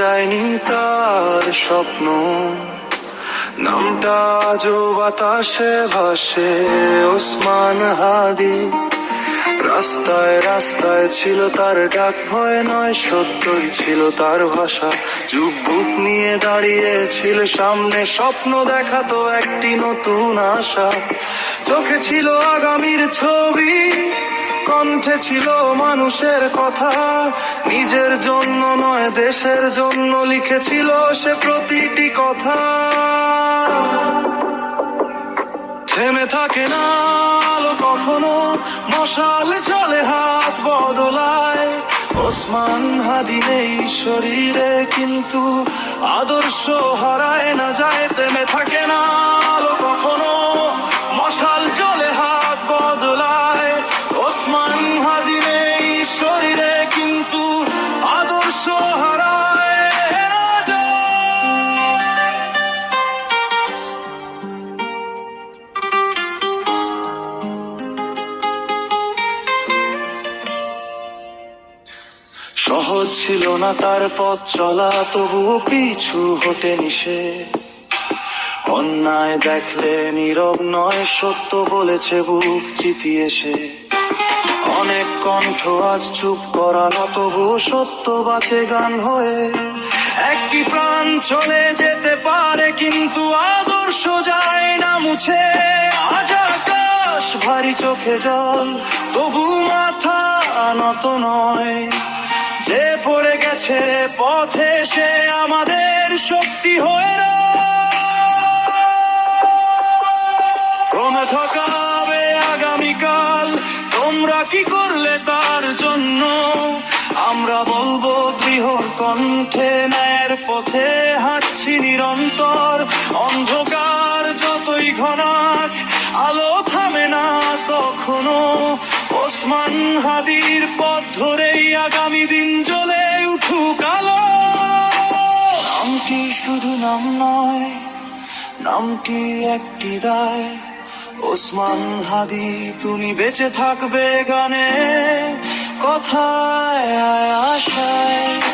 যায়নি তার স্বপ্ন, নামটা আজও বাতাসে ভাসে, ওসমান হাদি। রাস্তায় রাস্তায় ছিল তার ডাক, ভয় নয় সত্যই ছিল তার ভাষা। যুগ বুক নিয়ে দাঁড়িয়েছিল সামনে, স্বপ্ন দেখাতো একটি নতুন আশা। চোখে ছিল আগামীর ছবি, কণ্ঠে ছিল মানুষের কথা। নিজের জন্য নয় দেশের জন্য লিখেছিল সে প্রতিটি কথা। থেমে থাকে না আলো কখনো, মশাল চলে হাত বদলায়। ওসমান হাদি নেই শরীরে কিন্তু আদর্শ হারায় না যায়। থেমে থাকে না আলো কখনো, মশাল চলে হাত বদলায়। ওসমান হাদি নেই শরীরে কিন্তু আদর্শ হারায় না যায়। সহজ ছিল না তার পথ চলা, তবুও পিছু হটেনি সে। অন্যায় দেখলে নীরব নয়, সত্য বলেছে বুক চিতিয়ে সে। অনেক কণ্ঠ আজ চুপ করানো, তবুও সত্য বাঁচে গান হয়ে। একটি প্রাণ চলে যেতে পারে কিন্তু আদর্শ যায় না মুছে। আজ আকাশ ভারী চোখে জল, তবু মাথা নত নয়। যে পড়ে গেছে পথে সে আমাদের শক্তি হয়ে ক্রমে ঠকাবে আগামীকাল। তোমরা কি করলে তার জন্য? আমরা বলবো দৃঢ় কণ্ঠে, ন্যায়ের পথে হাঁটছি নিরন্তর। অন্ধকার যতই ঘনাক আলো থামে না কখনো। ওসমান হাদির পথ ধরেই আগামী দিন জ্বলে উঠুক আলো। নামটি শুধু নাম নয়, নামটি একটি দায়। ওসমান হাদি তুমি বেঁচে থাকবে গানে, কথায় আশায়।